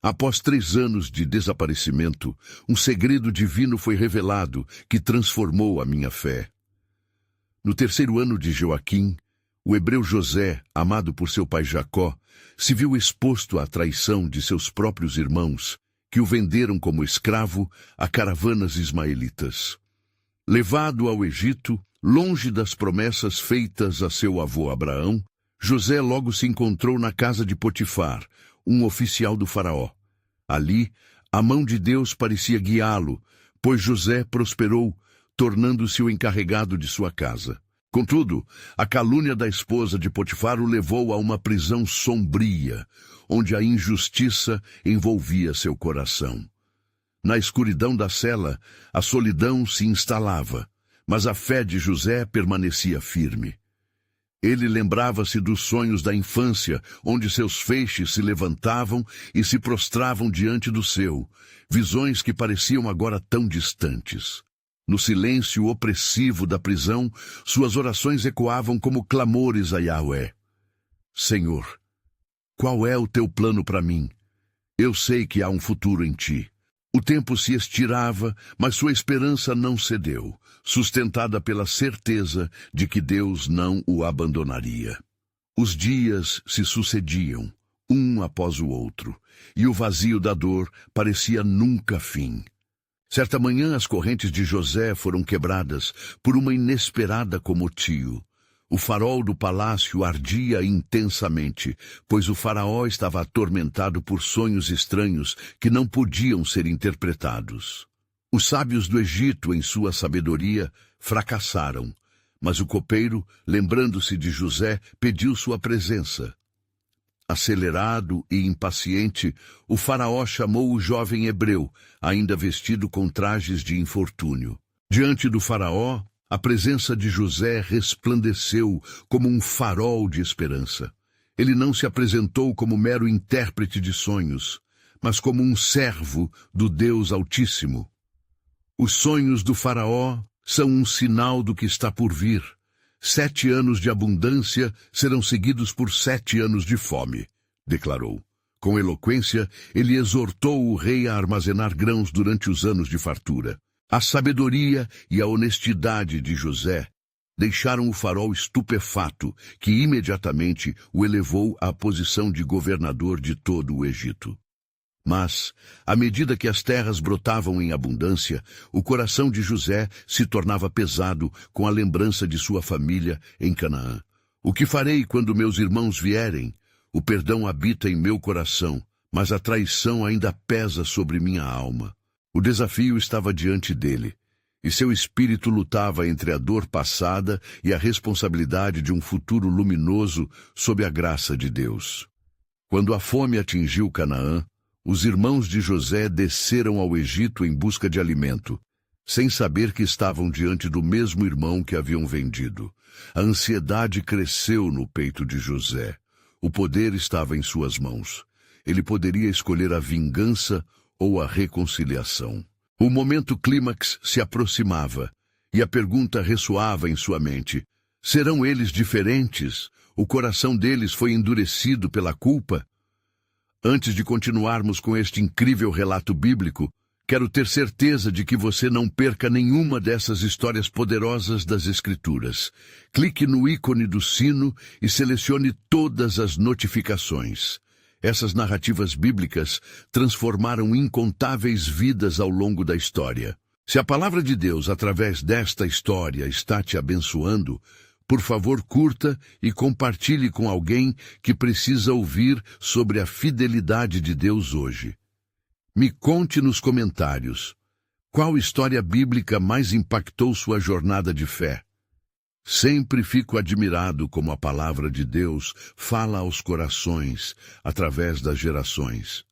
Após 3 anos de desaparecimento, um segredo divino foi revelado que transformou a minha fé. No 3º ano de Joaquim, o hebreu José, amado por seu pai Jacó, se viu exposto à traição de seus próprios irmãos, que o venderam como escravo a caravanas ismaelitas. Levado ao Egito, longe das promessas feitas a seu avô Abraão, José logo se encontrou na casa de Potifar, um oficial do faraó. Ali, a mão de Deus parecia guiá-lo, pois José prosperou, tornando-se o encarregado de sua casa. Contudo, a calúnia da esposa de Potifar o levou a uma prisão sombria, onde a injustiça envolvia seu coração. Na escuridão da cela, a solidão se instalava, mas a fé de José permanecia firme. Ele lembrava-se dos sonhos da infância, onde seus feixes se levantavam e se prostravam diante do seu, visões que pareciam agora tão distantes. No silêncio opressivo da prisão, suas orações ecoavam como clamores a Yahweh. Senhor, qual é o teu plano para mim? Eu sei que há um futuro em ti. O tempo se estirava, mas sua esperança não cedeu, sustentada pela certeza de que Deus não o abandonaria. Os dias se sucediam, um após o outro, e o vazio da dor parecia nunca fim. Certa manhã as correntes de José foram quebradas por uma inesperada comotio. O farol do palácio ardia intensamente, pois o faraó estava atormentado por sonhos estranhos que não podiam ser interpretados. Os sábios do Egito, em sua sabedoria, fracassaram, mas o copeiro, lembrando-se de José, pediu sua presença. Acelerado e impaciente, o faraó chamou o jovem hebreu, ainda vestido com trajes de infortúnio. Diante do faraó, a presença de José resplandeceu como um farol de esperança. Ele não se apresentou como mero intérprete de sonhos, mas como um servo do Deus Altíssimo. Os sonhos do faraó são um sinal do que está por vir. 7 anos de abundância serão seguidos por 7 anos de fome, declarou. Com eloquência, ele exortou o rei a armazenar grãos durante os anos de fartura. A sabedoria e a honestidade de José deixaram o faraó estupefato, que imediatamente o elevou à posição de governador de todo o Egito. Mas, à medida que as terras brotavam em abundância, o coração de José se tornava pesado com a lembrança de sua família em Canaã. O que farei quando meus irmãos vierem? O perdão habita em meu coração, mas a traição ainda pesa sobre minha alma. O desafio estava diante dele, e seu espírito lutava entre a dor passada e a responsabilidade de um futuro luminoso sob a graça de Deus. Quando a fome atingiu Canaã, os irmãos de José desceram ao Egito em busca de alimento, sem saber que estavam diante do mesmo irmão que haviam vendido. A ansiedade cresceu no peito de José. O poder estava em suas mãos. Ele poderia escolher a vingança ou a reconciliação. O momento clímax se aproximava, e a pergunta ressoava em sua mente. Serão eles diferentes? O coração deles foi endurecido pela culpa? Antes de continuarmos com este incrível relato bíblico, quero ter certeza de que você não perca nenhuma dessas histórias poderosas das Escrituras. Clique no ícone do sino e selecione todas as notificações. Essas narrativas bíblicas transformaram incontáveis vidas ao longo da história. Se a palavra de Deus, através desta história, está te abençoando, por favor, curta e compartilhe com alguém que precisa ouvir sobre a fidelidade de Deus hoje. Me conte nos comentários qual história bíblica mais impactou sua jornada de fé. Sempre fico admirado como a palavra de Deus fala aos corações através das gerações.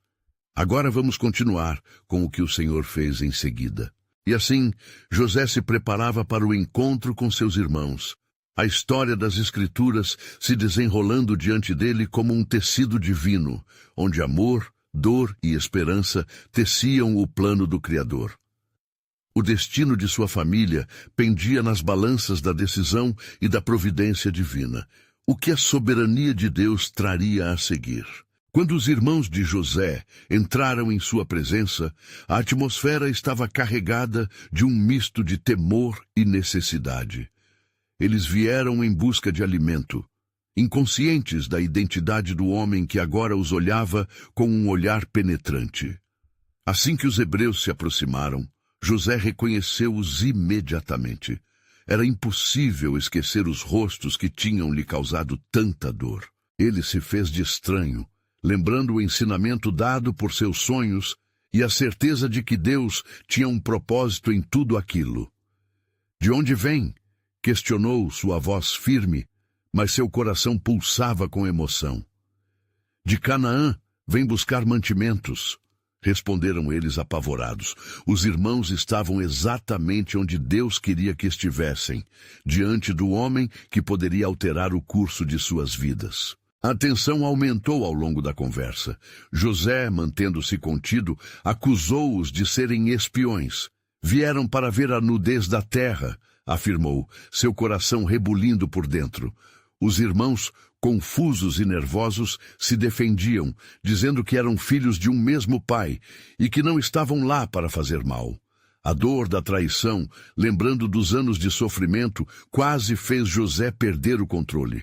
Agora vamos continuar com o que o Senhor fez em seguida. E assim, José se preparava para o encontro com seus irmãos. A história das Escrituras se desenrolando diante dele como um tecido divino, onde amor, dor e esperança teciam o plano do Criador. O destino de sua família pendia nas balanças da decisão e da providência divina. O que a soberania de Deus traria a seguir? Quando os irmãos de José entraram em sua presença, a atmosfera estava carregada de um misto de temor e necessidade. Eles vieram em busca de alimento, inconscientes da identidade do homem que agora os olhava com um olhar penetrante. Assim que os hebreus se aproximaram, José reconheceu-os imediatamente. Era impossível esquecer os rostos que tinham lhe causado tanta dor. Ele se fez de estranho, lembrando o ensinamento dado por seus sonhos e a certeza de que Deus tinha um propósito em tudo aquilo. De onde vem? Questionou sua voz firme, mas seu coração pulsava com emoção. De Canaã, vem buscar mantimentos, responderam eles apavorados. Os irmãos estavam exatamente onde Deus queria que estivessem, diante do homem que poderia alterar o curso de suas vidas. A tensão aumentou ao longo da conversa. José, mantendo-se contido, acusou-os de serem espiões. Vieram para ver a nudez da terra, afirmou, seu coração rebulindo por dentro. Os irmãos, confusos e nervosos, se defendiam, dizendo que eram filhos de um mesmo pai e que não estavam lá para fazer mal. A dor da traição, lembrando dos anos de sofrimento, quase fez José perder o controle.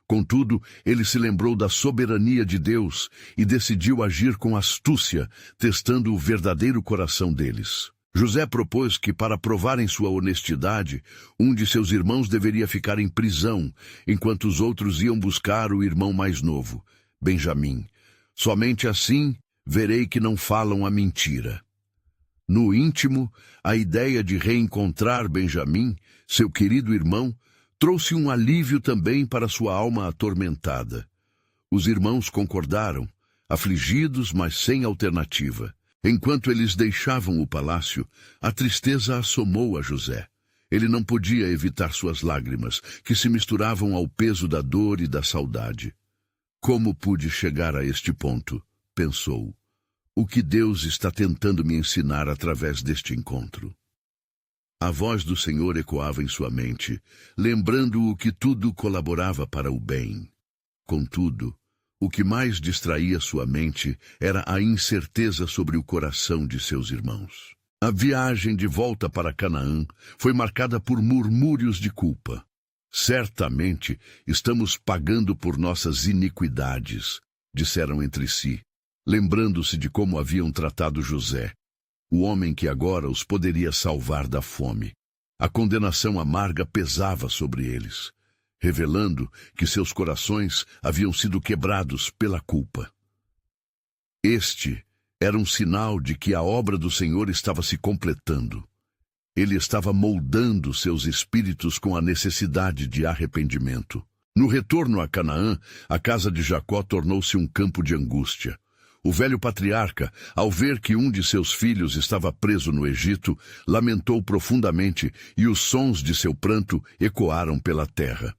Contudo, ele se lembrou da soberania de Deus e decidiu agir com astúcia, testando o verdadeiro coração deles. José propôs que, para provarem sua honestidade, um de seus irmãos deveria ficar em prisão, enquanto os outros iam buscar o irmão mais novo, Benjamim. Somente assim verei que não falam a mentira. No íntimo, a ideia de reencontrar Benjamim, seu querido irmão, trouxe um alívio também para sua alma atormentada. Os irmãos concordaram, afligidos, mas sem alternativa. Enquanto eles deixavam o palácio, a tristeza assomou a José. Ele não podia evitar suas lágrimas, que se misturavam ao peso da dor e da saudade. Como pude chegar a este ponto? Pensou. O que Deus está tentando me ensinar através deste encontro? A voz do Senhor ecoava em sua mente, lembrando-o que tudo colaborava para o bem. Contudo, o que mais distraía sua mente era a incerteza sobre o coração de seus irmãos. A viagem de volta para Canaã foi marcada por murmúrios de culpa. Certamente estamos pagando por nossas iniquidades, disseram entre si, lembrando-se de como haviam tratado José, o homem que agora os poderia salvar da fome. A condenação amarga pesava sobre eles, revelando que seus corações haviam sido quebrados pela culpa. Este era um sinal de que a obra do Senhor estava se completando. Ele estava moldando seus espíritos com a necessidade de arrependimento. No retorno a Canaã, a casa de Jacó tornou-se um campo de angústia. O velho patriarca, ao ver que um de seus filhos estava preso no Egito, lamentou profundamente e os sons de seu pranto ecoaram pela terra.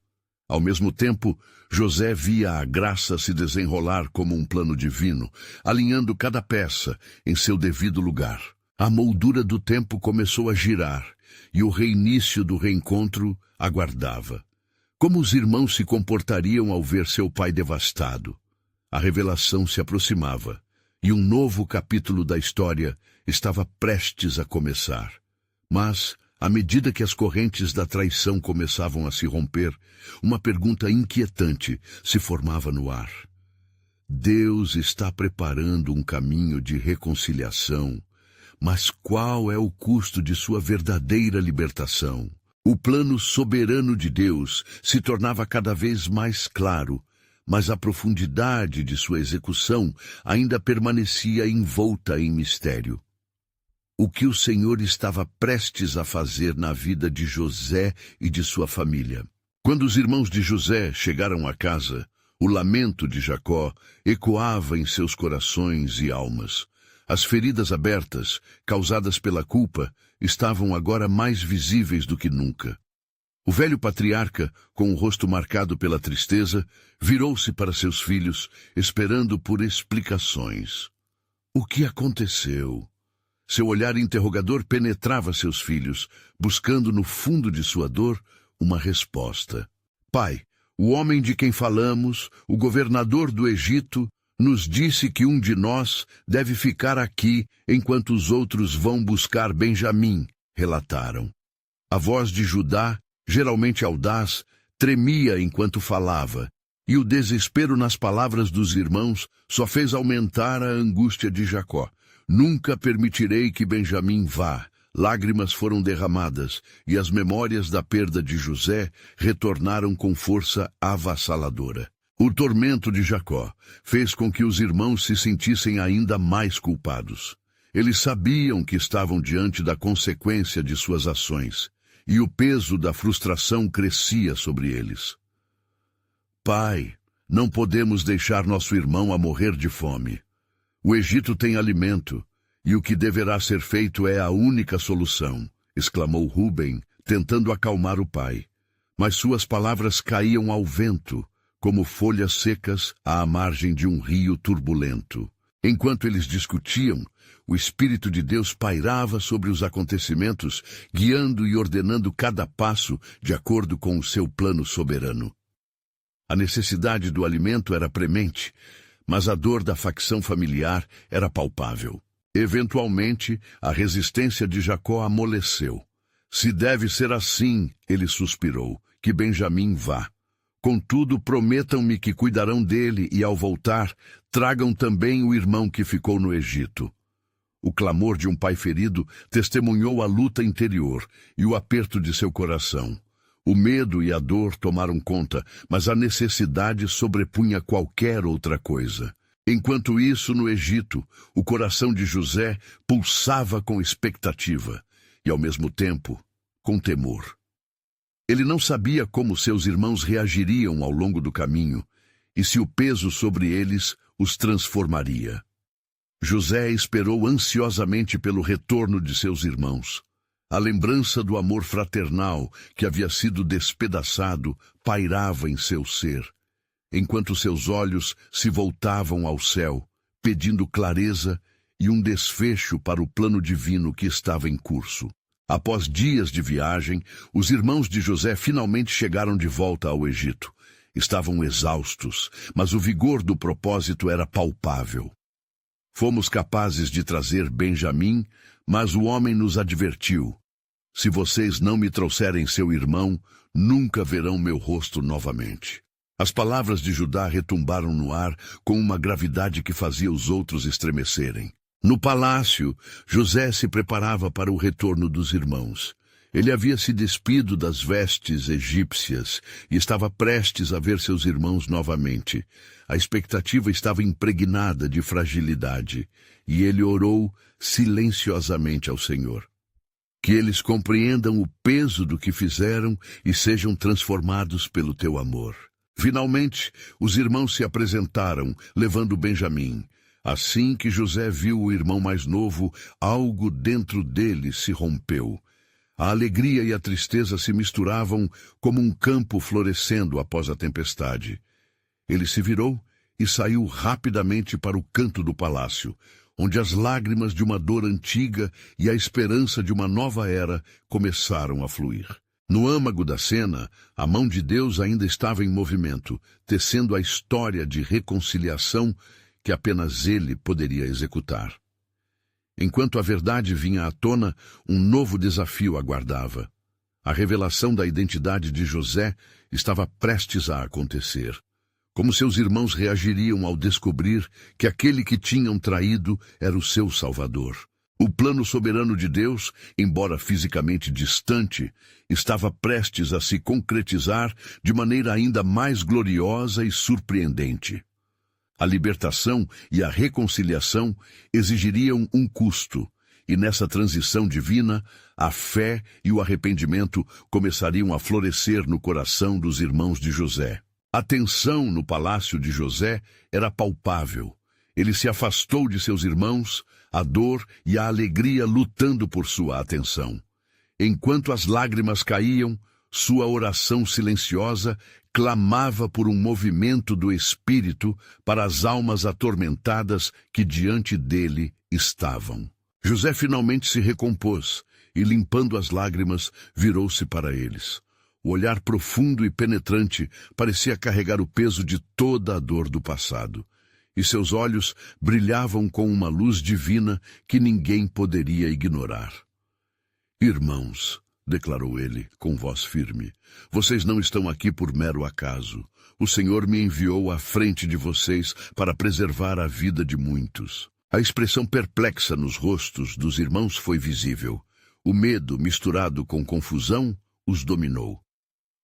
Ao mesmo tempo, José via a graça se desenrolar como um plano divino, alinhando cada peça em seu devido lugar. A moldura do tempo começou a girar e o reinício do reencontro aguardava. Como os irmãos se comportariam ao ver seu pai devastado? A revelação se aproximava, e um novo capítulo da história estava prestes a começar. Mas, à medida que as correntes da traição começavam a se romper, uma pergunta inquietante se formava no ar. Deus está preparando um caminho de reconciliação, mas qual é o custo de sua verdadeira libertação? O plano soberano de Deus se tornava cada vez mais claro, mas a profundidade de sua execução ainda permanecia envolta em mistério. O que o Senhor estava prestes a fazer na vida de José e de sua família? Quando os irmãos de José chegaram à casa, o lamento de Jacó ecoava em seus corações e almas. As feridas abertas, causadas pela culpa, estavam agora mais visíveis do que nunca. O velho patriarca, com o rosto marcado pela tristeza, virou-se para seus filhos, esperando por explicações. O que aconteceu? Seu olhar interrogador penetrava seus filhos, buscando no fundo de sua dor uma resposta. Pai, o homem de quem falamos, o governador do Egito, nos disse que um de nós deve ficar aqui enquanto os outros vão buscar Benjamim, relataram. A voz de Judá, geralmente audaz, tremia enquanto falava, e o desespero nas palavras dos irmãos só fez aumentar a angústia de Jacó. Nunca permitirei que Benjamim vá. Lágrimas foram derramadas, e as memórias da perda de José retornaram com força avassaladora. O tormento de Jacó fez com que os irmãos se sentissem ainda mais culpados. Eles sabiam que estavam diante da consequência de suas ações, e o peso da frustração crescia sobre eles. Pai, não podemos deixar nosso irmão a morrer de fome. O Egito tem alimento, e o que deverá ser feito é a única solução, exclamou Rúben, tentando acalmar o pai. Mas suas palavras caíam ao vento, como folhas secas à margem de um rio turbulento. Enquanto eles discutiam, o Espírito de Deus pairava sobre os acontecimentos, guiando e ordenando cada passo de acordo com o seu plano soberano. A necessidade do alimento era premente, mas a dor da facção familiar era palpável. Eventualmente, a resistência de Jacó amoleceu. Se deve ser assim, ele suspirou, que Benjamim vá. Contudo, prometam-me que cuidarão dele e, ao voltar, tragam também o irmão que ficou no Egito. O clamor de um pai ferido testemunhou a luta interior e o aperto de seu coração. O medo e a dor tomaram conta, mas a necessidade sobrepunha qualquer outra coisa. Enquanto isso, no Egito, o coração de José pulsava com expectativa e, ao mesmo tempo, com temor. Ele não sabia como seus irmãos reagiriam ao longo do caminho e se o peso sobre eles os transformaria. José esperou ansiosamente pelo retorno de seus irmãos. A lembrança do amor fraternal que havia sido despedaçado pairava em seu ser, enquanto seus olhos se voltavam ao céu, pedindo clareza e um desfecho para o plano divino que estava em curso. Após dias de viagem, os irmãos de José finalmente chegaram de volta ao Egito. Estavam exaustos, mas o vigor do propósito era palpável. Fomos capazes de trazer Benjamim, mas o homem nos advertiu: se vocês não me trouxerem seu irmão, nunca verão meu rosto novamente. As palavras de Judá retumbaram no ar com uma gravidade que fazia os outros estremecerem. No palácio, José se preparava para o retorno dos irmãos. Ele havia se despido das vestes egípcias e estava prestes a ver seus irmãos novamente. A expectativa estava impregnada de fragilidade, e ele orou silenciosamente ao Senhor. Que eles compreendam o peso do que fizeram e sejam transformados pelo teu amor. Finalmente, os irmãos se apresentaram, levando Benjamim. Assim que José viu o irmão mais novo, algo dentro dele se rompeu. A alegria e a tristeza se misturavam como um campo florescendo após a tempestade. Ele se virou e saiu rapidamente para o canto do palácio, onde as lágrimas de uma dor antiga e a esperança de uma nova era começaram a fluir. No âmago da cena, a mão de Deus ainda estava em movimento, tecendo a história de reconciliação que apenas ele poderia executar. Enquanto a verdade vinha à tona, um novo desafio aguardava. A revelação da identidade de José estava prestes a acontecer. Como seus irmãos reagiriam ao descobrir que aquele que tinham traído era o seu Salvador? O plano soberano de Deus, embora fisicamente distante, estava prestes a se concretizar de maneira ainda mais gloriosa e surpreendente. A libertação e a reconciliação exigiriam um custo, e nessa transição divina, a fé e o arrependimento começariam a florescer no coração dos irmãos de José. A tensão no palácio de José era palpável. Ele se afastou de seus irmãos, a dor e a alegria lutando por sua atenção. Enquanto as lágrimas caíam, sua oração silenciosa clamava por um movimento do Espírito para as almas atormentadas que diante dele estavam. José finalmente se recompôs e, limpando as lágrimas, virou-se para eles. O olhar profundo e penetrante parecia carregar o peso de toda a dor do passado. e seus olhos brilhavam com uma luz divina que ninguém poderia ignorar. Irmãos, declarou ele, com voz firme, vocês não estão aqui por mero acaso. O Senhor me enviou à frente de vocês para preservar a vida de muitos. A expressão perplexa nos rostos dos irmãos foi visível. O medo, misturado com confusão, os dominou.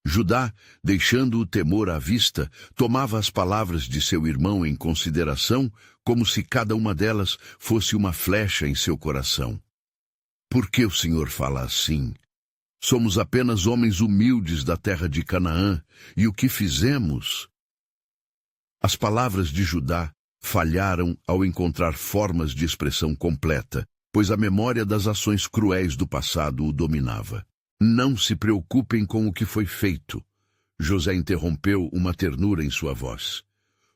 Judá, deixando o temor à vista, tomava as palavras de seu irmão em consideração, como se cada uma delas fosse uma flecha em seu coração. Por que o Senhor fala assim? Somos apenas homens humildes da terra de Canaã, e o que fizemos? As palavras de Judá falharam ao encontrar formas de expressão completa, pois a memória das ações cruéis do passado o dominava. Não se preocupem com o que foi feito. José interrompeu uma ternura em sua voz.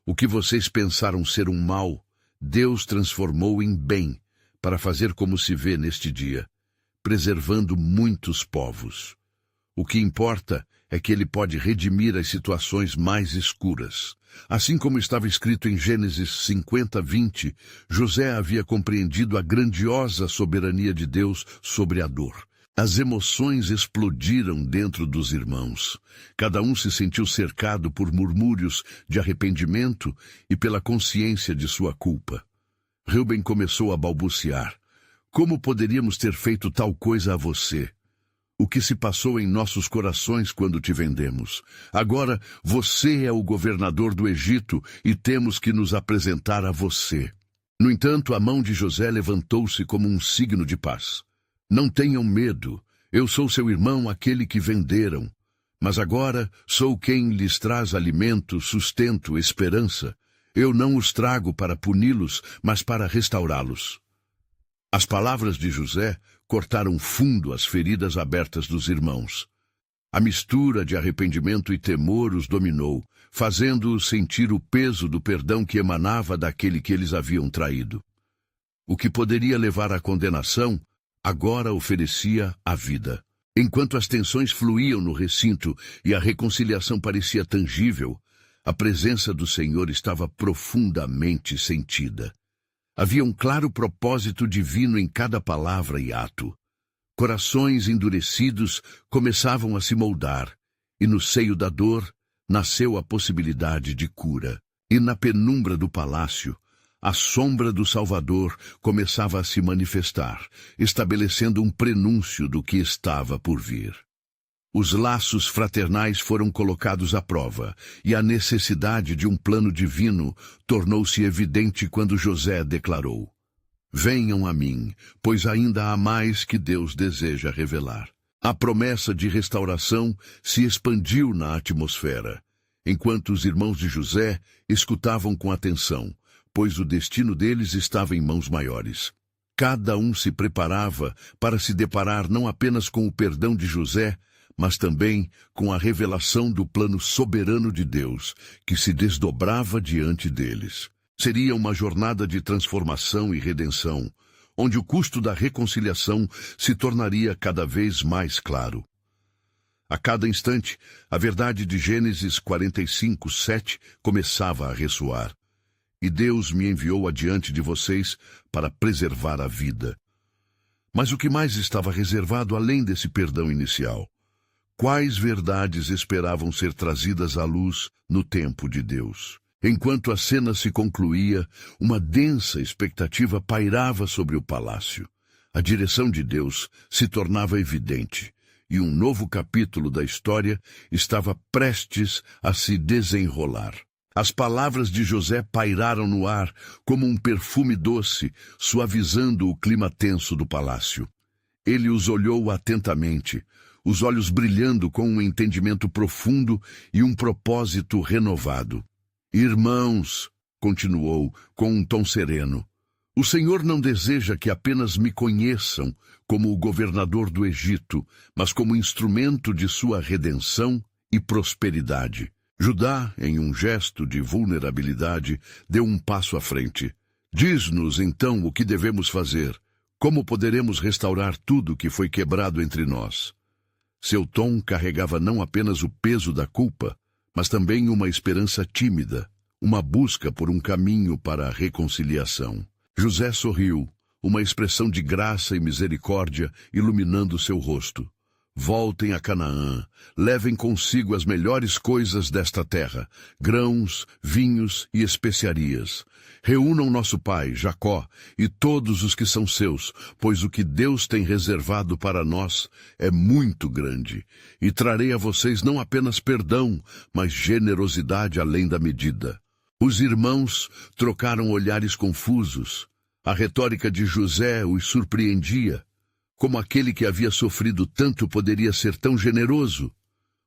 O que vocês pensaram ser um mal, Deus transformou em bem, para fazer como se vê neste dia, preservando muitos povos. O que importa é que ele pode redimir as situações mais escuras. Assim como estava escrito em Gênesis 50:20, José havia compreendido a grandiosa soberania de Deus sobre a dor. As emoções explodiram dentro dos irmãos. Cada um se sentiu cercado por murmúrios de arrependimento e pela consciência de sua culpa. Reuben começou a balbuciar. Como poderíamos ter feito tal coisa a você? O que se passou em nossos corações quando te vendemos? Agora você é o governador do Egito e temos que nos apresentar a você. No entanto, a mão de José levantou-se como um signo de paz. Não tenham medo, eu sou seu irmão, aquele que venderam. Mas agora sou quem lhes traz alimento, sustento, esperança. Eu não os trago para puni-los, mas para restaurá-los. As palavras de José cortaram fundo as feridas abertas dos irmãos. A mistura de arrependimento e temor os dominou, fazendo-os sentir o peso do perdão que emanava daquele que eles haviam traído. O que poderia levar à condenação, agora oferecia a vida. Enquanto as tensões fluíam no recinto e a reconciliação parecia tangível, a presença do Senhor estava profundamente sentida. Havia um claro propósito divino em cada palavra e ato. Corações endurecidos começavam a se moldar, e no seio da dor nasceu a possibilidade de cura. E na penumbra do palácio, a sombra do Salvador começava a se manifestar, estabelecendo um prenúncio do que estava por vir. Os laços fraternais foram colocados à prova, e a necessidade de um plano divino tornou-se evidente quando José declarou: Venham a mim, pois ainda há mais que Deus deseja revelar. A promessa de restauração se expandiu na atmosfera, enquanto os irmãos de José escutavam com atenção, pois o destino deles estava em mãos maiores. Cada um se preparava para se deparar não apenas com o perdão de José, mas também com a revelação do plano soberano de Deus, que se desdobrava diante deles. Seria uma jornada de transformação e redenção, onde o custo da reconciliação se tornaria cada vez mais claro. A cada instante, a verdade de Gênesis 45:7 começava a ressoar. E Deus me enviou adiante de vocês para preservar a vida. Mas o que mais estava reservado além desse perdão inicial? Quais verdades esperavam ser trazidas à luz no tempo de Deus? Enquanto a cena se concluía, uma densa expectativa pairava sobre o palácio. A direção de Deus se tornava evidente, e um novo capítulo da história estava prestes a se desenrolar. As palavras de José pairaram no ar como um perfume doce, suavizando o clima tenso do palácio. Ele os olhou atentamente, os olhos brilhando com um entendimento profundo e um propósito renovado. Irmãos, continuou com um tom sereno, o Senhor não deseja que apenas me conheçam como o governador do Egito, mas como instrumento de sua redenção e prosperidade. Judá, em um gesto de vulnerabilidade, deu um passo à frente. Diz-nos, então, o que devemos fazer. Como poderemos restaurar tudo que foi quebrado entre nós? Seu tom carregava não apenas o peso da culpa, mas também uma esperança tímida, uma busca por um caminho para a reconciliação. José sorriu, uma expressão de graça e misericórdia iluminando seu rosto. Voltem a Canaã, levem consigo as melhores coisas desta terra, grãos, vinhos e especiarias. Reúnam nosso pai, Jacó, e todos os que são seus, pois o que Deus tem reservado para nós é muito grande. E trarei a vocês não apenas perdão, mas generosidade além da medida. Os irmãos trocaram olhares confusos. A retórica de José os surpreendia. Como aquele que havia sofrido tanto poderia ser tão generoso?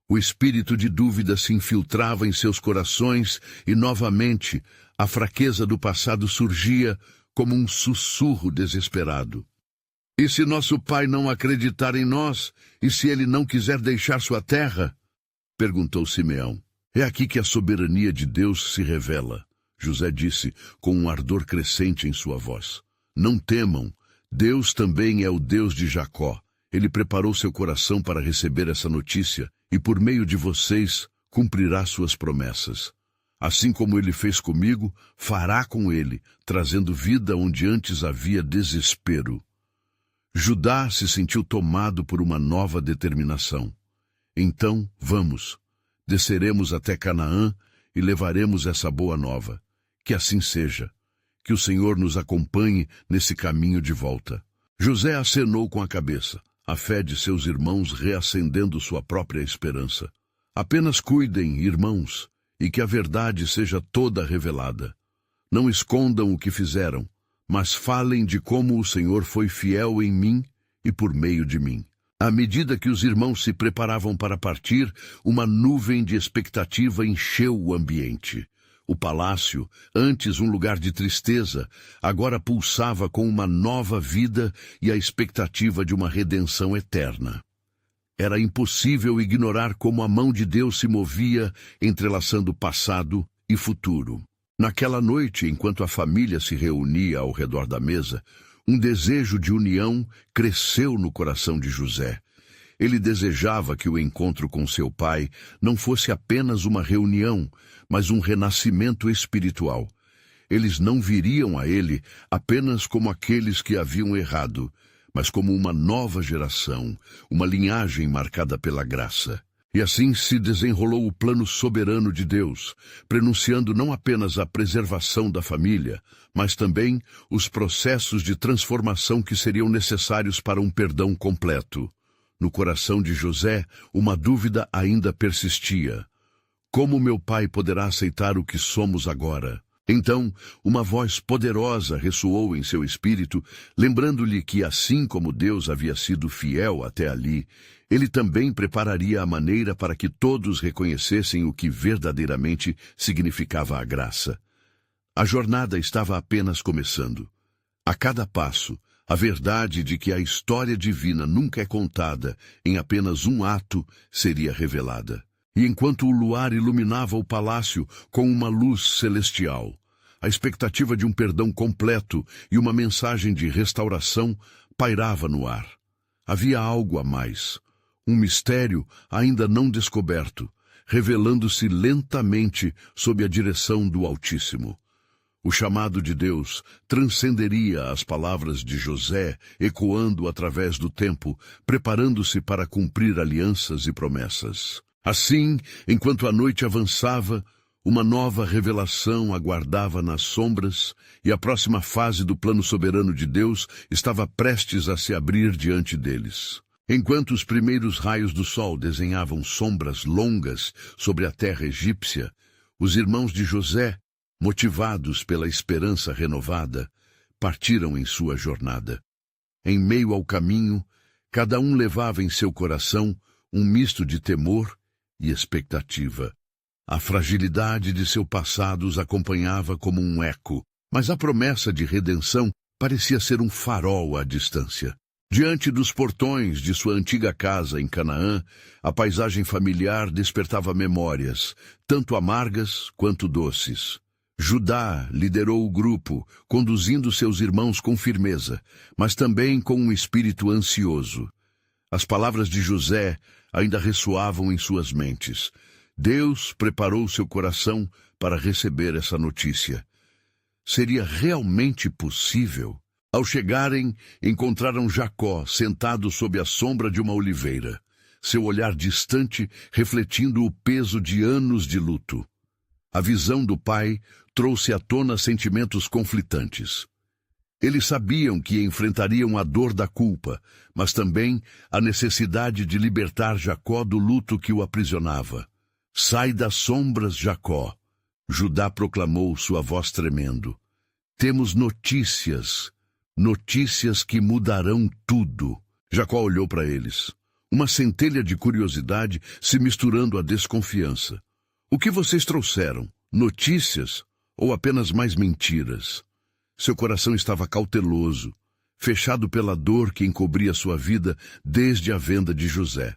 O espírito de dúvida se infiltrava em seus corações e, novamente, a fraqueza do passado surgia como um sussurro desesperado. E se nosso pai não acreditar em nós? E se ele não quiser deixar sua terra? Perguntou Simeão. É aqui que a soberania de Deus se revela. José disse, com um ardor crescente em sua voz. Não temam. Deus também é o Deus de Jacó. Ele preparou seu coração para receber essa notícia e, por meio de vocês, cumprirá suas promessas. Assim como ele fez comigo, fará com ele, trazendo vida onde antes havia desespero. Judá se sentiu tomado por uma nova determinação. Então, vamos, desceremos até Canaã e levaremos essa boa nova. Que assim seja. Que o Senhor nos acompanhe nesse caminho de volta. José acenou com a cabeça, a fé de seus irmãos reacendendo sua própria esperança. Apenas cuidem, irmãos, e que a verdade seja toda revelada. Não escondam o que fizeram, mas falem de como o Senhor foi fiel em mim e por meio de mim. À medida que os irmãos se preparavam para partir, uma nuvem de expectativa encheu o ambiente. O palácio, antes um lugar de tristeza, agora pulsava com uma nova vida e a expectativa de uma redenção eterna. Era impossível ignorar como a mão de Deus se movia, entrelaçando passado e futuro. Naquela noite, enquanto a família se reunia ao redor da mesa, um desejo de união cresceu no coração de José. Ele desejava que o encontro com seu pai não fosse apenas uma reunião, mas um renascimento espiritual. Eles não viriam a ele apenas como aqueles que haviam errado, mas como uma nova geração, uma linhagem marcada pela graça. E assim se desenrolou o plano soberano de Deus, prenunciando não apenas a preservação da família, mas também os processos de transformação que seriam necessários para um perdão completo. No coração de José, uma dúvida ainda persistia. Como meu pai poderá aceitar o que somos agora? Então, uma voz poderosa ressoou em seu espírito, lembrando-lhe que, assim como Deus havia sido fiel até ali, ele também prepararia a maneira para que todos reconhecessem o que verdadeiramente significava a graça. A jornada estava apenas começando. A cada passo, a verdade de que a história divina nunca é contada em apenas um ato seria revelada. E enquanto o luar iluminava o palácio com uma luz celestial, a expectativa de um perdão completo e uma mensagem de restauração pairava no ar. Havia algo a mais, um mistério ainda não descoberto, revelando-se lentamente sob a direção do Altíssimo. O chamado de Deus transcenderia as palavras de José, ecoando através do tempo, preparando-se para cumprir alianças e promessas. Assim, enquanto a noite avançava, uma nova revelação aguardava nas sombras e a próxima fase do plano soberano de Deus estava prestes a se abrir diante deles. Enquanto os primeiros raios do sol desenhavam sombras longas sobre a terra egípcia, os irmãos de José, motivados pela esperança renovada, partiram em sua jornada. Em meio ao caminho, cada um levava em seu coração um misto de temor e expectativa. A fragilidade de seu passado os acompanhava como um eco, mas a promessa de redenção parecia ser um farol à distância. Diante dos portões de sua antiga casa em Canaã, a paisagem familiar despertava memórias, tanto amargas quanto doces. Judá liderou o grupo, conduzindo seus irmãos com firmeza, mas também com um espírito ansioso. As palavras de José ainda ressoavam em suas mentes. Deus preparou seu coração para receber essa notícia. Seria realmente possível? Ao chegarem, encontraram Jacó sentado sob a sombra de uma oliveira, seu olhar distante refletindo o peso de anos de luto. A visão do pai trouxe à tona sentimentos conflitantes. Eles sabiam que enfrentariam a dor da culpa, mas também a necessidade de libertar Jacó do luto que o aprisionava. Sai das sombras, Jacó. Judá proclamou sua voz tremendo. Temos notícias que mudarão tudo. Jacó olhou para eles, uma centelha de curiosidade se misturando à desconfiança. O que vocês trouxeram? Notícias ou apenas mais mentiras? Seu coração estava cauteloso, fechado pela dor que encobria sua vida desde a venda de José.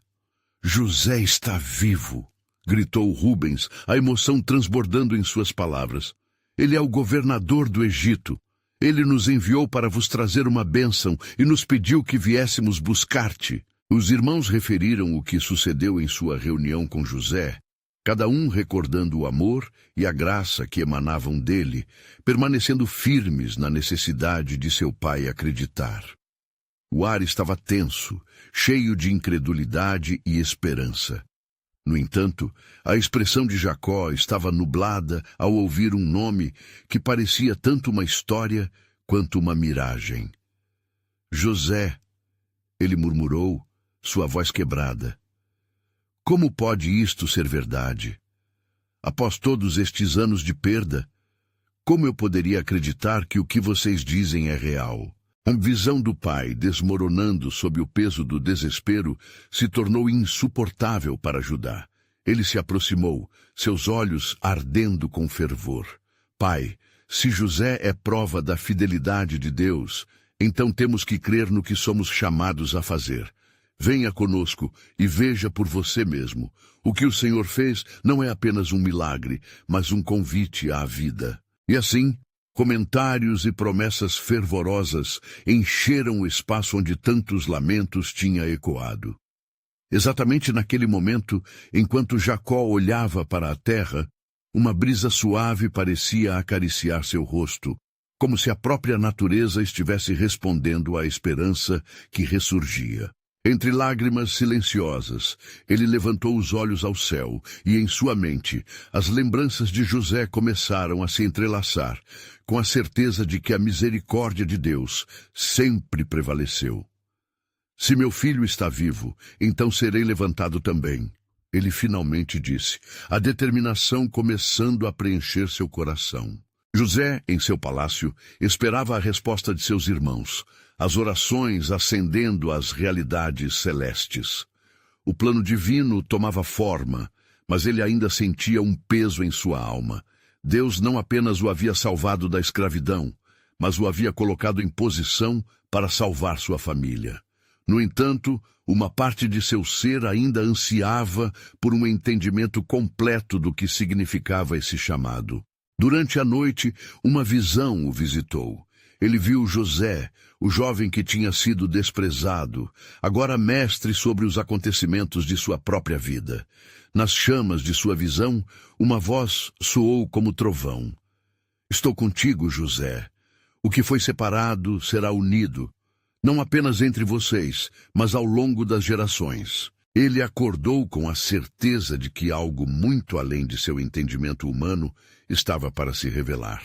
José está vivo, gritou Rubens, a emoção transbordando em suas palavras. Ele é o governador do Egito. Ele nos enviou para vos trazer uma bênção e nos pediu que viéssemos buscar-te. Os irmãos referiram o que sucedeu em sua reunião com José, cada um recordando o amor e a graça que emanavam dele, permanecendo firmes na necessidade de seu pai acreditar. O ar estava tenso, cheio de incredulidade e esperança. No entanto, a expressão de Jacó estava nublada ao ouvir um nome que parecia tanto uma história quanto uma miragem. José, ele murmurou, sua voz quebrada. Como pode isto ser verdade? Após todos estes anos de perda, como eu poderia acreditar que o que vocês dizem é real? A visão do pai, desmoronando sob o peso do desespero, se tornou insuportável para Judá. Ele se aproximou, seus olhos ardendo com fervor. Pai, se José é prova da fidelidade de Deus, então temos que crer no que somos chamados a fazer. Venha conosco e veja por você mesmo. O que o Senhor fez não é apenas um milagre, mas um convite à vida. E assim, comentários e promessas fervorosas encheram o espaço onde tantos lamentos tinham ecoado. Exatamente naquele momento, enquanto Jacó olhava para a terra, uma brisa suave parecia acariciar seu rosto, como se a própria natureza estivesse respondendo à esperança que ressurgia. Entre lágrimas silenciosas, ele levantou os olhos ao céu e, em sua mente, as lembranças de José começaram a se entrelaçar, com a certeza de que a misericórdia de Deus sempre prevaleceu. Se meu filho está vivo, então serei levantado também. Ele finalmente disse, a determinação começando a preencher seu coração. José, em seu palácio, esperava a resposta de seus irmãos, as orações ascendendo às realidades celestes. O plano divino tomava forma, mas ele ainda sentia um peso em sua alma. Deus não apenas o havia salvado da escravidão, mas o havia colocado em posição para salvar sua família. No entanto, uma parte de seu ser ainda ansiava por um entendimento completo do que significava esse chamado. Durante a noite, uma visão o visitou. Ele viu José, o jovem que tinha sido desprezado, agora mestre sobre os acontecimentos de sua própria vida. Nas chamas de sua visão, uma voz soou como trovão. Estou contigo, José. O que foi separado será unido, não apenas entre vocês, mas ao longo das gerações. Ele acordou com a certeza de que algo muito além de seu entendimento humano estava para se revelar.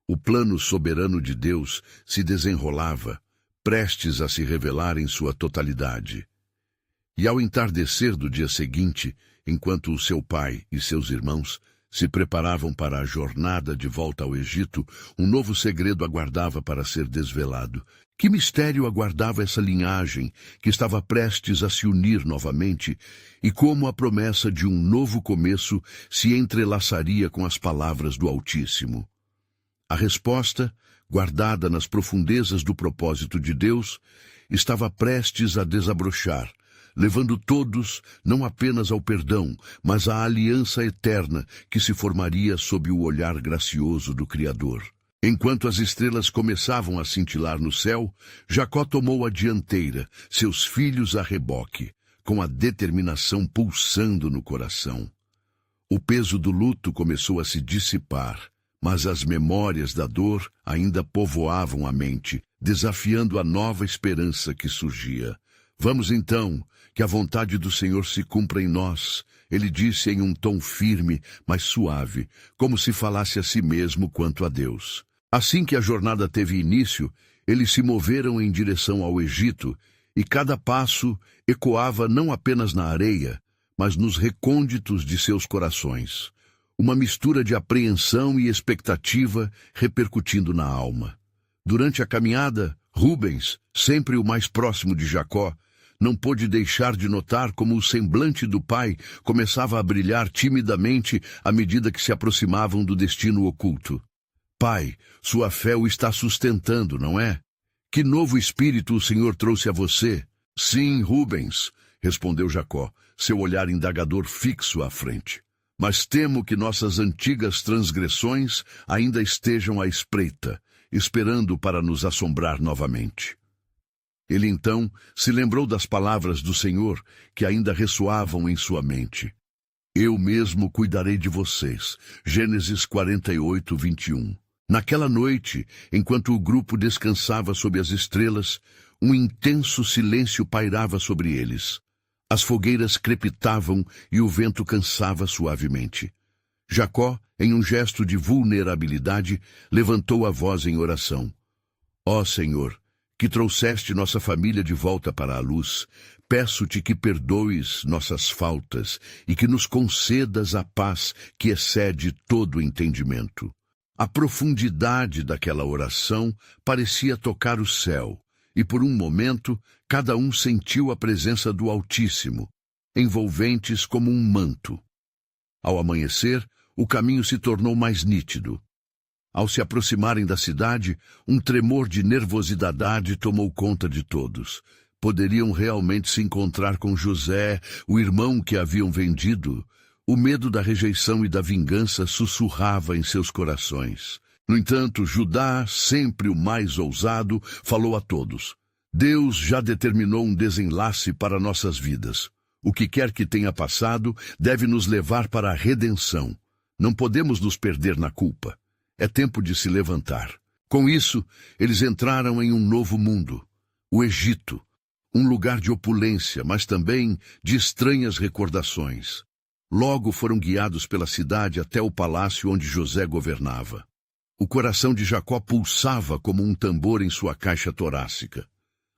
O plano soberano de Deus se desenrolava, prestes a se revelar em sua totalidade. E ao entardecer do dia seguinte, enquanto o seu pai e seus irmãos se preparavam para a jornada de volta ao Egito, um novo segredo aguardava para ser desvelado. Que mistério aguardava essa linhagem que estava prestes a se unir novamente e como a promessa de um novo começo se entrelaçaria com as palavras do Altíssimo? A resposta, guardada nas profundezas do propósito de Deus, estava prestes a desabrochar, levando todos não apenas ao perdão, mas à aliança eterna que se formaria sob o olhar gracioso do Criador. Enquanto as estrelas começavam a cintilar no céu, Jacó tomou a dianteira, seus filhos a reboque, com a determinação pulsando no coração. O peso do luto começou a se dissipar, mas as memórias da dor ainda povoavam a mente, desafiando a nova esperança que surgia. Vamos então, que a vontade do Senhor se cumpra em nós, ele disse em um tom firme, mas suave, como se falasse a si mesmo quanto a Deus. Assim que a jornada teve início, eles se moveram em direção ao Egito, e cada passo ecoava não apenas na areia, mas nos recônditos de seus corações. Uma mistura de apreensão e expectativa repercutindo na alma. Durante a caminhada, Rubens, sempre o mais próximo de Jacó, não pôde deixar de notar como o semblante do pai começava a brilhar timidamente à medida que se aproximavam do destino oculto. Pai, sua fé o está sustentando, não é? Que novo espírito o Senhor trouxe a você? Sim, Rubens, respondeu Jacó, seu olhar indagador fixo à frente. Mas temo que nossas antigas transgressões ainda estejam à espreita, esperando para nos assombrar novamente. Ele então se lembrou das palavras do Senhor que ainda ressoavam em sua mente. Eu mesmo cuidarei de vocês. Gênesis 48, 21. Naquela noite, enquanto o grupo descansava sob as estrelas, um intenso silêncio pairava sobre eles. As fogueiras crepitavam e o vento cansava suavemente. Jacó, em um gesto de vulnerabilidade, levantou a voz em oração. Ó Senhor, que trouxeste nossa família de volta para a luz, peço-te que perdoes nossas faltas e que nos concedas a paz que excede todo entendimento. A profundidade daquela oração parecia tocar o céu, e por um momento cada um sentiu a presença do Altíssimo, envolventes como um manto. Ao amanhecer, o caminho se tornou mais nítido. Ao se aproximarem da cidade, um tremor de nervosidade tomou conta de todos. Poderiam realmente se encontrar com José, o irmão que haviam vendido? O medo da rejeição e da vingança sussurrava em seus corações. No entanto, Judá, sempre o mais ousado, falou a todos. Deus já determinou um desenlace para nossas vidas. O que quer que tenha passado deve nos levar para a redenção. Não podemos nos perder na culpa. É tempo de se levantar. Com isso, eles entraram em um novo mundo, o Egito, um lugar de opulência, mas também de estranhas recordações. Logo foram guiados pela cidade até o palácio onde José governava. O coração de Jacó pulsava como um tambor em sua caixa torácica.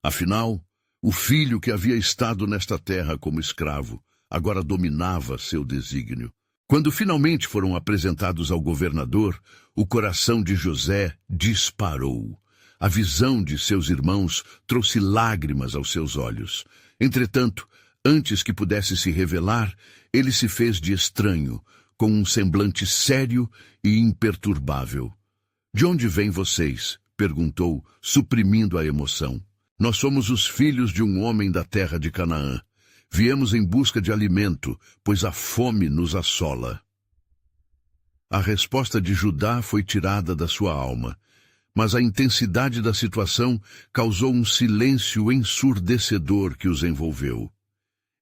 Afinal, o filho que havia estado nesta terra como escravo, agora dominava seu desígnio. Quando finalmente foram apresentados ao governador, o coração de José disparou. A visão de seus irmãos trouxe lágrimas aos seus olhos. Entretanto, antes que pudesse se revelar, ele se fez de estranho, com um semblante sério e imperturbável. De onde vêm vocês? Perguntou, suprimindo a emoção. Nós somos os filhos de um homem da terra de Canaã. Viemos em busca de alimento, pois a fome nos assola. A resposta de Judá foi tirada da sua alma, mas a intensidade da situação causou um silêncio ensurdecedor que os envolveu.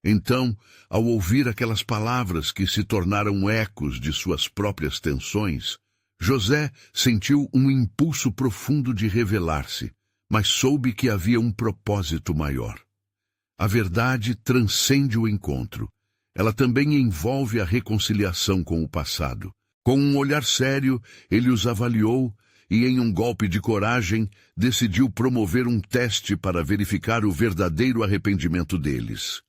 Então, ao ouvir aquelas palavras que se tornaram ecos de suas próprias tensões, José sentiu um impulso profundo de revelar-se, mas soube que havia um propósito maior. A verdade transcende o encontro. Ela também envolve a reconciliação com o passado. Com um olhar sério, ele os avaliou e, em um golpe de coragem, decidiu promover um teste para verificar o verdadeiro arrependimento deles.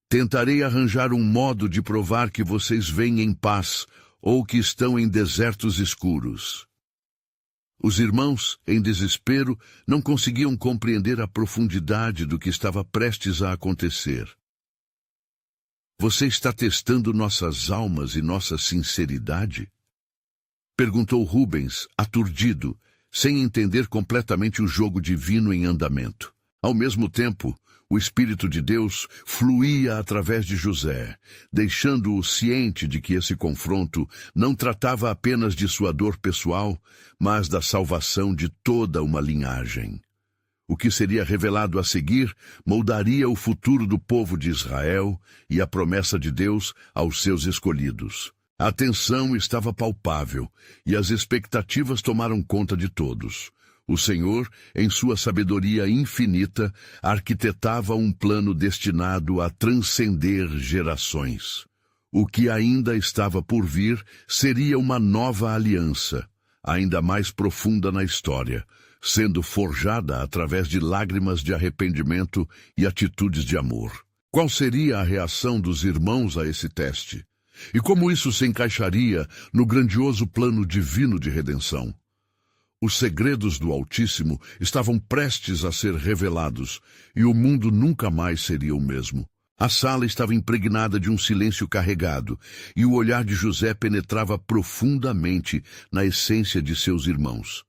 Tentarei arranjar um modo de provar que vocês vêm em paz ou que estão em desertos escuros. Os irmãos, em desespero, não conseguiam compreender a profundidade do que estava prestes a acontecer. Você está testando nossas almas e nossa sinceridade? Perguntou Rubens, aturdido, sem entender completamente o jogo divino em andamento. Ao mesmo tempo, o Espírito de Deus fluía através de José, deixando-o ciente de que esse confronto não tratava apenas de sua dor pessoal, mas da salvação de toda uma linhagem. O que seria revelado a seguir moldaria o futuro do povo de Israel e a promessa de Deus aos seus escolhidos. A tensão estava palpável e as expectativas tomaram conta de todos. O Senhor, em sua sabedoria infinita, arquitetava um plano destinado a transcender gerações. O que ainda estava por vir seria uma nova aliança, ainda mais profunda na história, sendo forjada através de lágrimas de arrependimento e atitudes de amor. Qual seria a reação dos irmãos a esse teste? E como isso se encaixaria no grandioso plano divino de redenção? Os segredos do Altíssimo estavam prestes a ser revelados, e o mundo nunca mais seria o mesmo. A sala estava impregnada de um silêncio carregado, e o olhar de José penetrava profundamente na essência de seus irmãos.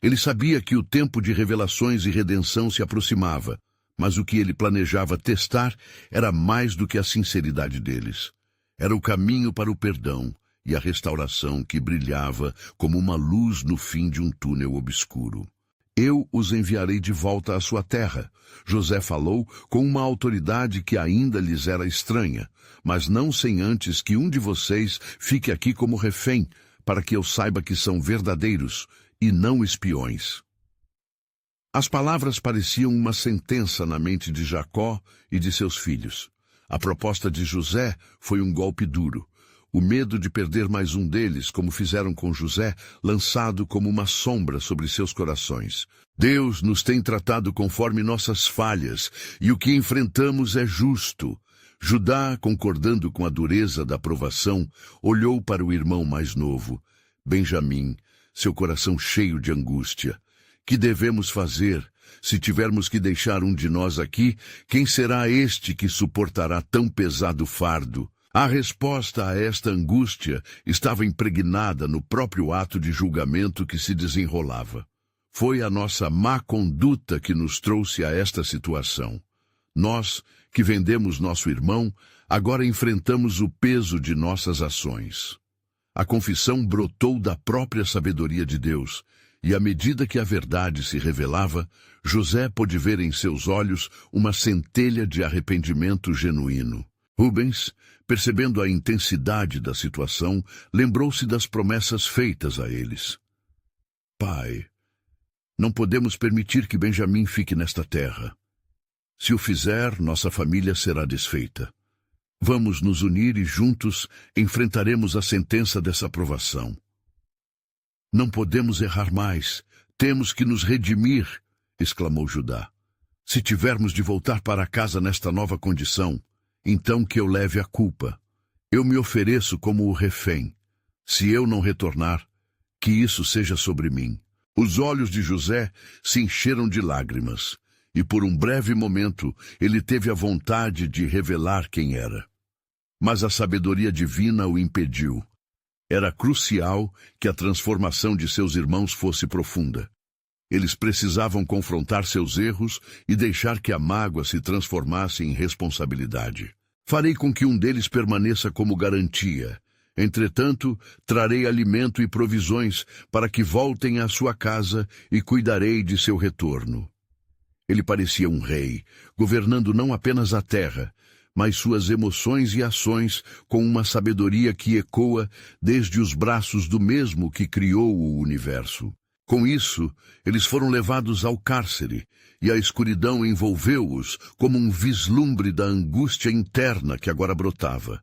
Ele sabia que o tempo de revelações e redenção se aproximava, mas o que ele planejava testar era mais do que a sinceridade deles. Era o caminho para o perdão e a restauração que brilhava como uma luz no fim de um túnel obscuro. Eu os enviarei de volta à sua terra. José falou com uma autoridade que ainda lhes era estranha, mas não sem antes que um de vocês fique aqui como refém, para que eu saiba que são verdadeiros e não espiões. As palavras pareciam uma sentença na mente de Jacó e de seus filhos. A proposta de José foi um golpe duro. O medo de perder mais um deles, como fizeram com José, lançado como uma sombra sobre seus corações. Deus nos tem tratado conforme nossas falhas, e o que enfrentamos é justo. Judá, concordando com a dureza da provação, olhou para o irmão mais novo, Benjamim, seu coração cheio de angústia. Que devemos fazer? Se tivermos que deixar um de nós aqui, quem será este que suportará tão pesado fardo? A resposta a esta angústia estava impregnada no próprio ato de julgamento que se desenrolava. Foi a nossa má conduta que nos trouxe a esta situação. Nós, que vendemos nosso irmão, agora enfrentamos o peso de nossas ações. A confissão brotou da própria sabedoria de Deus, e à medida que a verdade se revelava, José pôde ver em seus olhos uma centelha de arrependimento genuíno. Rubens, percebendo a intensidade da situação, lembrou-se das promessas feitas a eles. Pai, não podemos permitir que Benjamim fique nesta terra. Se o fizer, nossa família será desfeita. Vamos nos unir e juntos enfrentaremos a sentença dessa provação. Não podemos errar mais. Temos que nos redimir, exclamou Judá. Se tivermos de voltar para casa nesta nova condição, então que eu leve a culpa. Eu me ofereço como o refém. Se eu não retornar, que isso seja sobre mim. Os olhos de José se encheram de lágrimas, e por um breve momento ele teve a vontade de revelar quem era. Mas a sabedoria divina o impediu. Era crucial que a transformação de seus irmãos fosse profunda. Eles precisavam confrontar seus erros e deixar que a mágoa se transformasse em responsabilidade. Farei com que um deles permaneça como garantia. Entretanto, trarei alimento e provisões para que voltem à sua casa e cuidarei de seu retorno. Ele parecia um rei, governando não apenas a terra, mas suas emoções e ações com uma sabedoria que ecoa desde os braços do mesmo que criou o universo. Com isso, eles foram levados ao cárcere, e a escuridão envolveu-os como um vislumbre da angústia interna que agora brotava.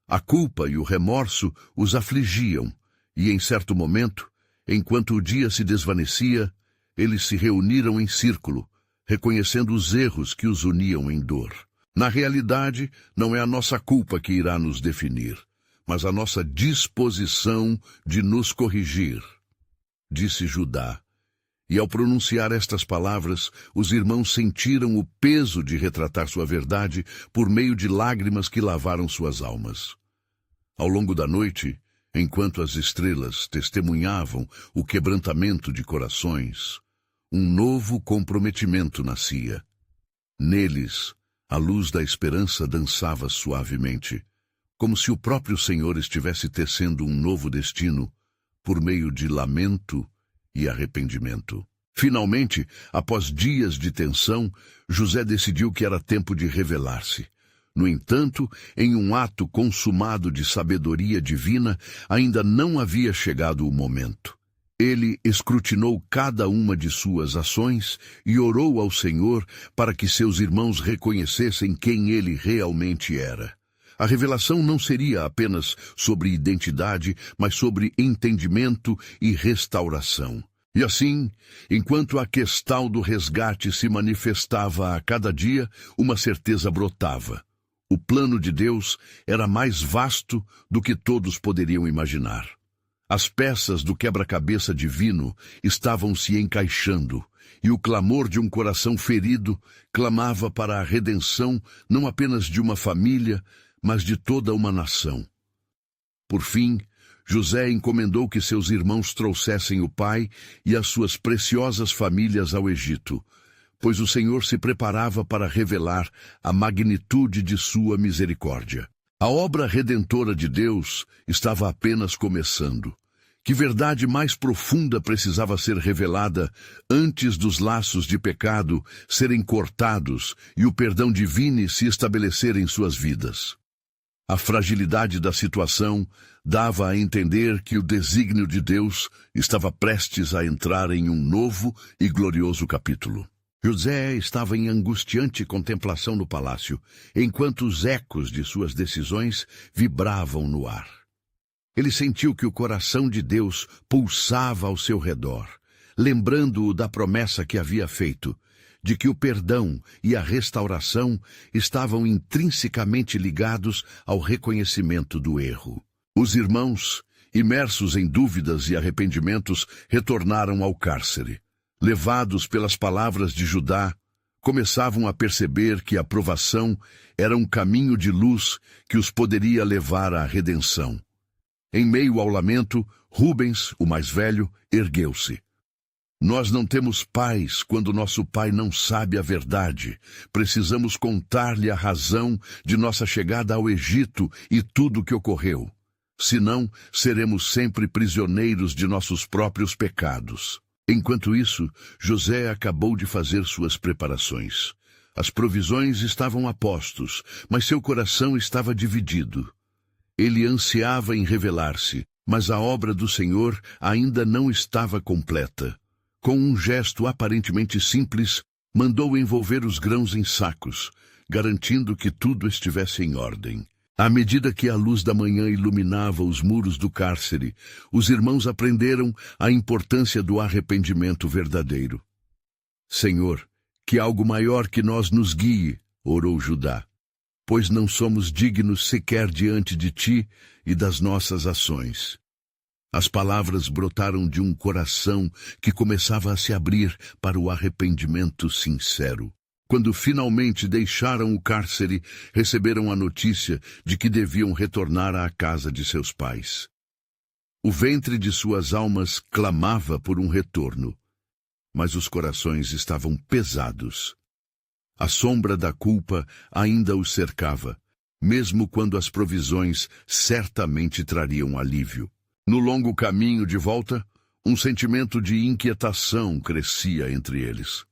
A culpa e o remorso os afligiam, e em certo momento, enquanto o dia se desvanecia, eles se reuniram em círculo, reconhecendo os erros que os uniam em dor. Na realidade, não é a nossa culpa que irá nos definir, mas a nossa disposição de nos corrigir, disse Judá. E ao pronunciar estas palavras, os irmãos sentiram o peso de retratar sua verdade por meio de lágrimas que lavaram suas almas. Ao longo da noite, enquanto as estrelas testemunhavam o quebrantamento de corações, um novo comprometimento nascia. Neles, a luz da esperança dançava suavemente, como se o próprio Senhor estivesse tecendo um novo destino por meio de lamento e arrependimento. Finalmente, após dias de tensão, José decidiu que era tempo de revelar-se. No entanto, em um ato consumado de sabedoria divina, ainda não havia chegado o momento. Ele escrutinou cada uma de suas ações e orou ao Senhor para que seus irmãos reconhecessem quem ele realmente era. A revelação não seria apenas sobre identidade, mas sobre entendimento e restauração. E assim, enquanto a questão do resgate se manifestava a cada dia, uma certeza brotava. O plano de Deus era mais vasto do que todos poderiam imaginar. As peças do quebra-cabeça divino estavam se encaixando, e o clamor de um coração ferido clamava para a redenção não apenas de uma família, mas de toda uma nação. Por fim, José encomendou que seus irmãos trouxessem o pai e as suas preciosas famílias ao Egito, pois o Senhor se preparava para revelar a magnitude de sua misericórdia. A obra redentora de Deus estava apenas começando. Que verdade mais profunda precisava ser revelada antes dos laços de pecado serem cortados e o perdão divino se estabelecer em suas vidas? A fragilidade da situação dava a entender que o desígnio de Deus estava prestes a entrar em um novo e glorioso capítulo. José estava em angustiante contemplação no palácio, enquanto os ecos de suas decisões vibravam no ar. Ele sentiu que o coração de Deus pulsava ao seu redor, lembrando-o da promessa que havia feito, de que o perdão e a restauração estavam intrinsecamente ligados ao reconhecimento do erro. Os irmãos, imersos em dúvidas e arrependimentos, retornaram ao cárcere. Levados pelas palavras de Judá, começavam a perceber que a provação era um caminho de luz que os poderia levar à redenção. Em meio ao lamento, Rubens, o mais velho, ergueu-se. Nós não temos pais quando nosso pai não sabe a verdade. Precisamos contar-lhe a razão de nossa chegada ao Egito e tudo o que ocorreu. Senão, seremos sempre prisioneiros de nossos próprios pecados. Enquanto isso, José acabou de fazer suas preparações. As provisões estavam a postos, mas seu coração estava dividido. Ele ansiava em revelar-se, mas a obra do Senhor ainda não estava completa. Com um gesto aparentemente simples, mandou envolver os grãos em sacos, garantindo que tudo estivesse em ordem. À medida que a luz da manhã iluminava os muros do cárcere, os irmãos aprenderam a importância do arrependimento verdadeiro. Senhor, que algo maior que nós nos guie, orou Judá, pois não somos dignos sequer diante de ti e das nossas ações. As palavras brotaram de um coração que começava a se abrir para o arrependimento sincero. Quando finalmente deixaram o cárcere, receberam a notícia de que deviam retornar à casa de seus pais. O ventre de suas almas clamava por um retorno, mas os corações estavam pesados. A sombra da culpa ainda os cercava, mesmo quando as provisões certamente trariam alívio. No longo caminho de volta, um sentimento de inquietação crescia entre eles.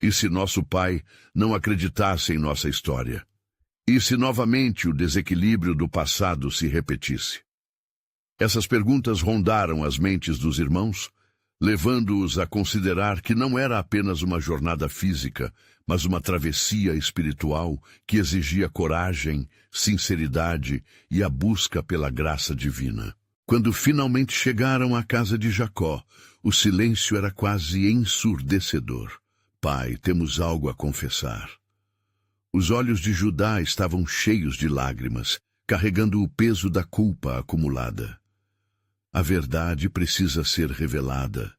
E se nosso pai não acreditasse em nossa história? E se novamente o desequilíbrio do passado se repetisse? Essas perguntas rondaram as mentes dos irmãos, levando-os a considerar que não era apenas uma jornada física, mas uma travessia espiritual que exigia coragem, sinceridade e a busca pela graça divina. Quando finalmente chegaram à casa de Jacó, o silêncio era quase ensurdecedor. Pai, temos algo a confessar. Os olhos de Judá estavam cheios de lágrimas, carregando o peso da culpa acumulada. A verdade precisa ser revelada,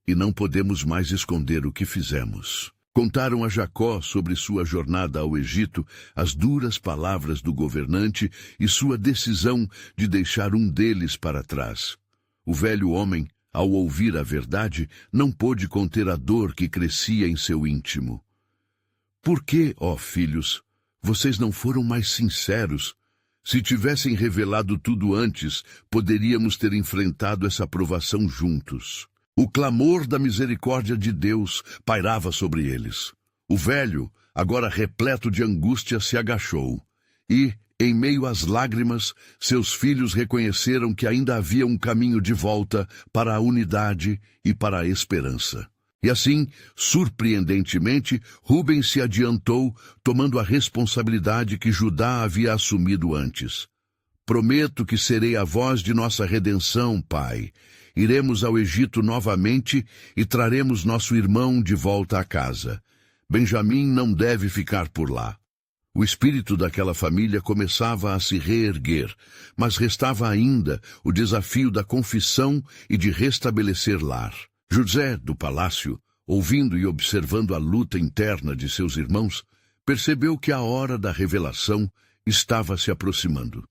e não podemos mais esconder o que fizemos. Contaram a Jacó sobre sua jornada ao Egito, as duras palavras do governante e sua decisão de deixar um deles para trás. O velho homem, ao ouvir a verdade, não pôde conter a dor que crescia em seu íntimo. Por que, ó filhos, vocês não foram mais sinceros? Se tivessem revelado tudo antes, poderíamos ter enfrentado essa provação juntos. O clamor da misericórdia de Deus pairava sobre eles. O velho, agora repleto de angústia, se agachou. E, em meio às lágrimas, seus filhos reconheceram que ainda havia um caminho de volta para a unidade e para a esperança. E assim, surpreendentemente, Rubens se adiantou, tomando a responsabilidade que Judá havia assumido antes. Prometo que serei a voz de nossa redenção, pai. Iremos ao Egito novamente e traremos nosso irmão de volta a casa. Benjamim não deve ficar por lá. O espírito daquela família começava a se reerguer, mas restava ainda o desafio da confissão e de restabelecer lar. José, do palácio, ouvindo e observando a luta interna de seus irmãos, percebeu que a hora da revelação estava se aproximando.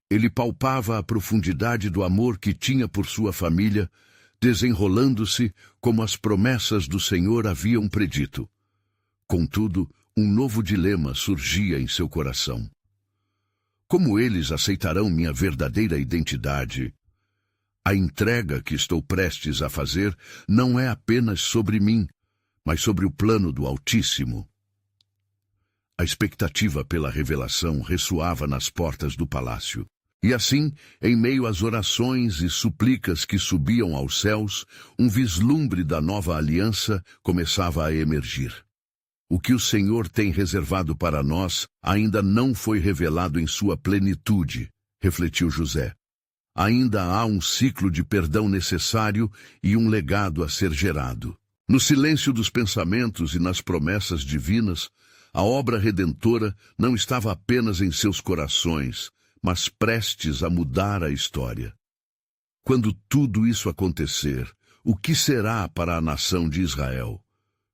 Ele palpava a profundidade do amor que tinha por sua família, desenrolando-se como as promessas do Senhor haviam predito. Contudo, um novo dilema surgia em seu coração. Como eles aceitarão minha verdadeira identidade? A entrega que estou prestes a fazer não é apenas sobre mim, mas sobre o plano do Altíssimo. A expectativa pela revelação ressoava nas portas do palácio. E assim, em meio às orações e súplicas que subiam aos céus, um vislumbre da nova aliança começava a emergir. O que o Senhor tem reservado para nós ainda não foi revelado em sua plenitude, refletiu José. Ainda há um ciclo de perdão necessário e um legado a ser gerado. No silêncio dos pensamentos e nas promessas divinas, a obra redentora não estava apenas em seus corações, mas prestes a mudar a história. Quando tudo isso acontecer, o que será para a nação de Israel?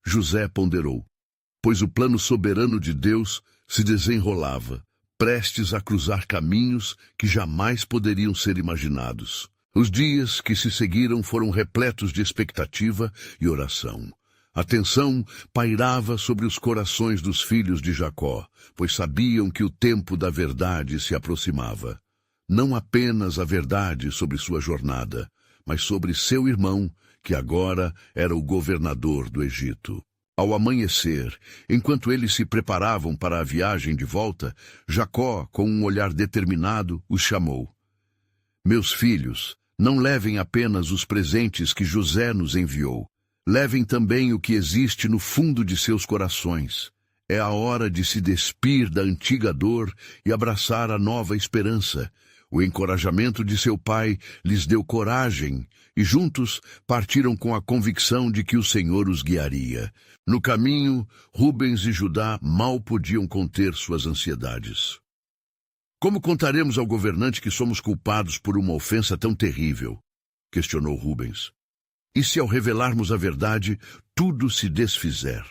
José ponderou, pois o plano soberano de Deus se desenrolava, prestes a cruzar caminhos que jamais poderiam ser imaginados. Os dias que se seguiram foram repletos de expectativa e oração. A tensão pairava sobre os corações dos filhos de Jacó, pois sabiam que o tempo da verdade se aproximava. Não apenas a verdade sobre sua jornada, mas sobre seu irmão, que agora era o governador do Egito. Ao amanhecer, enquanto eles se preparavam para a viagem de volta, Jacó, com um olhar determinado, os chamou. Meus filhos, não levem apenas os presentes que José nos enviou. Levem também o que existe no fundo de seus corações. É a hora de se despir da antiga dor e abraçar a nova esperança. O encorajamento de seu pai lhes deu coragem, e juntos partiram com a convicção de que o Senhor os guiaria. No caminho, Rubens e Judá mal podiam conter suas ansiedades. Como contaremos ao governante que somos culpados por uma ofensa tão terrível? Questionou Rubens. E se ao revelarmos a verdade, tudo se desfizer?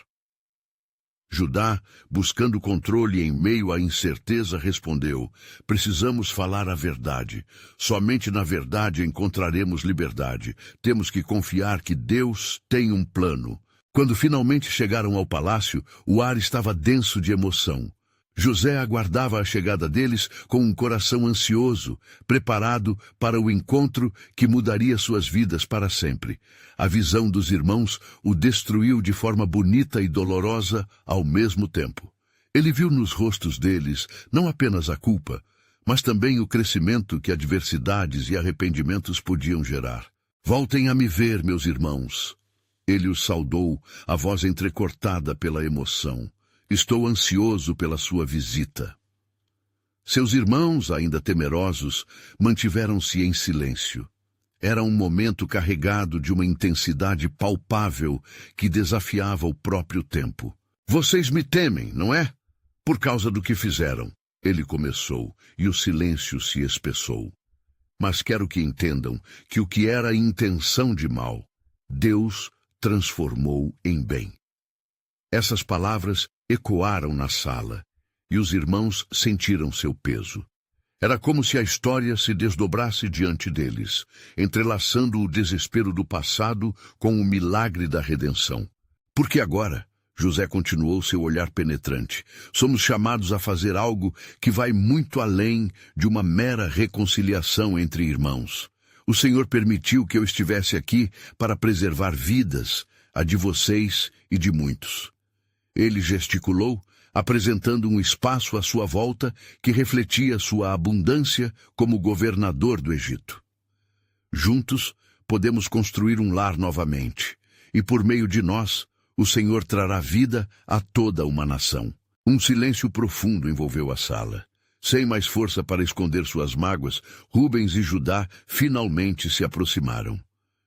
Judá, buscando controle em meio à incerteza, respondeu, precisamos falar a verdade. Somente na verdade encontraremos liberdade. Temos que confiar que Deus tem um plano. Quando finalmente chegaram ao palácio, o ar estava denso de emoção. José aguardava a chegada deles com um coração ansioso, preparado para o encontro que mudaria suas vidas para sempre. A visão dos irmãos o destruiu de forma bonita e dolorosa ao mesmo tempo. Ele viu nos rostos deles não apenas a culpa, mas também o crescimento que adversidades e arrependimentos podiam gerar. Voltem a me ver, meus irmãos. Ele os saudou, a voz entrecortada pela emoção. Estou ansioso pela sua visita. Seus irmãos, ainda temerosos, mantiveram-se em silêncio. Era um momento carregado de uma intensidade palpável que desafiava o próprio tempo. Vocês me temem, não é? Por causa do que fizeram. Ele começou, e o silêncio se espessou. Mas quero que entendam que o que era intenção de mal, Deus transformou em bem. Essas palavras ecoaram na sala, e os irmãos sentiram seu peso. Era como se a história se desdobrasse diante deles, entrelaçando o desespero do passado com o milagre da redenção. Porque agora, José continuou seu olhar penetrante, somos chamados a fazer algo que vai muito além de uma mera reconciliação entre irmãos. O Senhor permitiu que eu estivesse aqui para preservar vidas, a de vocês e de muitos. Ele gesticulou, apresentando um espaço à sua volta que refletia sua abundância como governador do Egito. Juntos, podemos construir um lar novamente, e por meio de nós, o Senhor trará vida a toda uma nação. Um silêncio profundo envolveu a sala. Sem mais força para esconder suas mágoas, Rubens e Judá finalmente se aproximaram.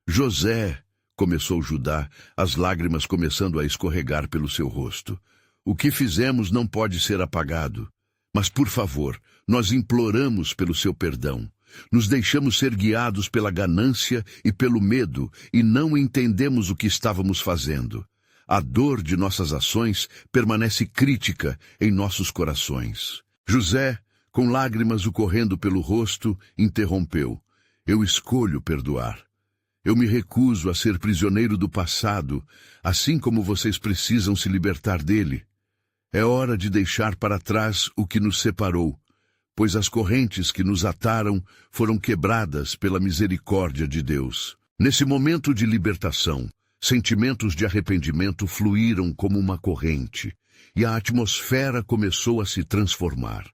José, começou Judá, as lágrimas começando a escorregar pelo seu rosto. O que fizemos não pode ser apagado. Mas, por favor, nós imploramos pelo seu perdão. Nos deixamos ser guiados pela ganância e pelo medo e não entendemos o que estávamos fazendo. A dor de nossas ações permanece crítica em nossos corações. José, com lágrimas o correndo pelo rosto, interrompeu. Eu escolho perdoar. Eu me recuso a ser prisioneiro do passado, assim como vocês precisam se libertar dele. É hora de deixar para trás o que nos separou, pois as correntes que nos ataram foram quebradas pela misericórdia de Deus. Nesse momento de libertação, sentimentos de arrependimento fluíram como uma corrente, e a atmosfera começou a se transformar.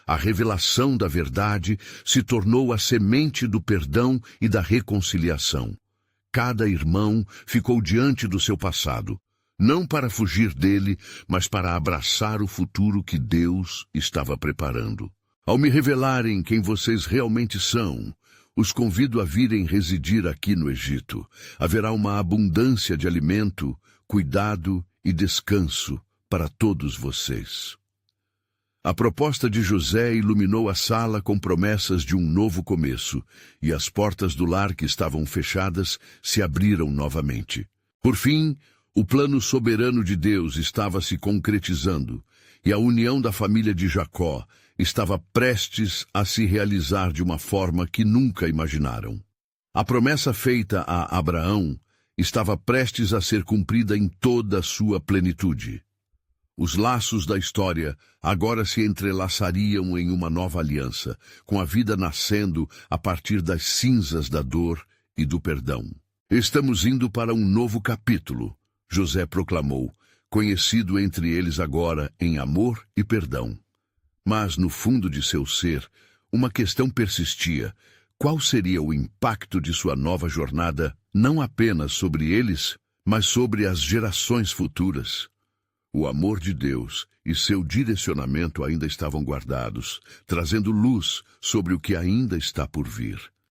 A revelação da verdade se tornou a semente do perdão e da reconciliação. Cada irmão ficou diante do seu passado, não para fugir dele, mas para abraçar o futuro que Deus estava preparando. Ao me revelarem quem vocês realmente são, os convido a virem residir aqui no Egito. Haverá uma abundância de alimento, cuidado e descanso para todos vocês. A proposta de José iluminou a sala com promessas de um novo começo, e as portas do lar que estavam fechadas se abriram novamente. Por fim, o plano soberano de Deus estava se concretizando, e a união da família de Jacó estava prestes a se realizar de uma forma que nunca imaginaram. A promessa feita a Abraão estava prestes a ser cumprida em toda a sua plenitude. Os laços da história agora se entrelaçariam em uma nova aliança, com a vida nascendo a partir das cinzas da dor e do perdão. Estamos indo para um novo capítulo, José proclamou, conhecido entre eles agora em amor e perdão. Mas, no fundo de seu ser, uma questão persistia. Qual seria o impacto de sua nova jornada, não apenas sobre eles, mas sobre as gerações futuras? O amor de Deus e seu direcionamento ainda estavam guardados, trazendo luz sobre o que ainda está por vir.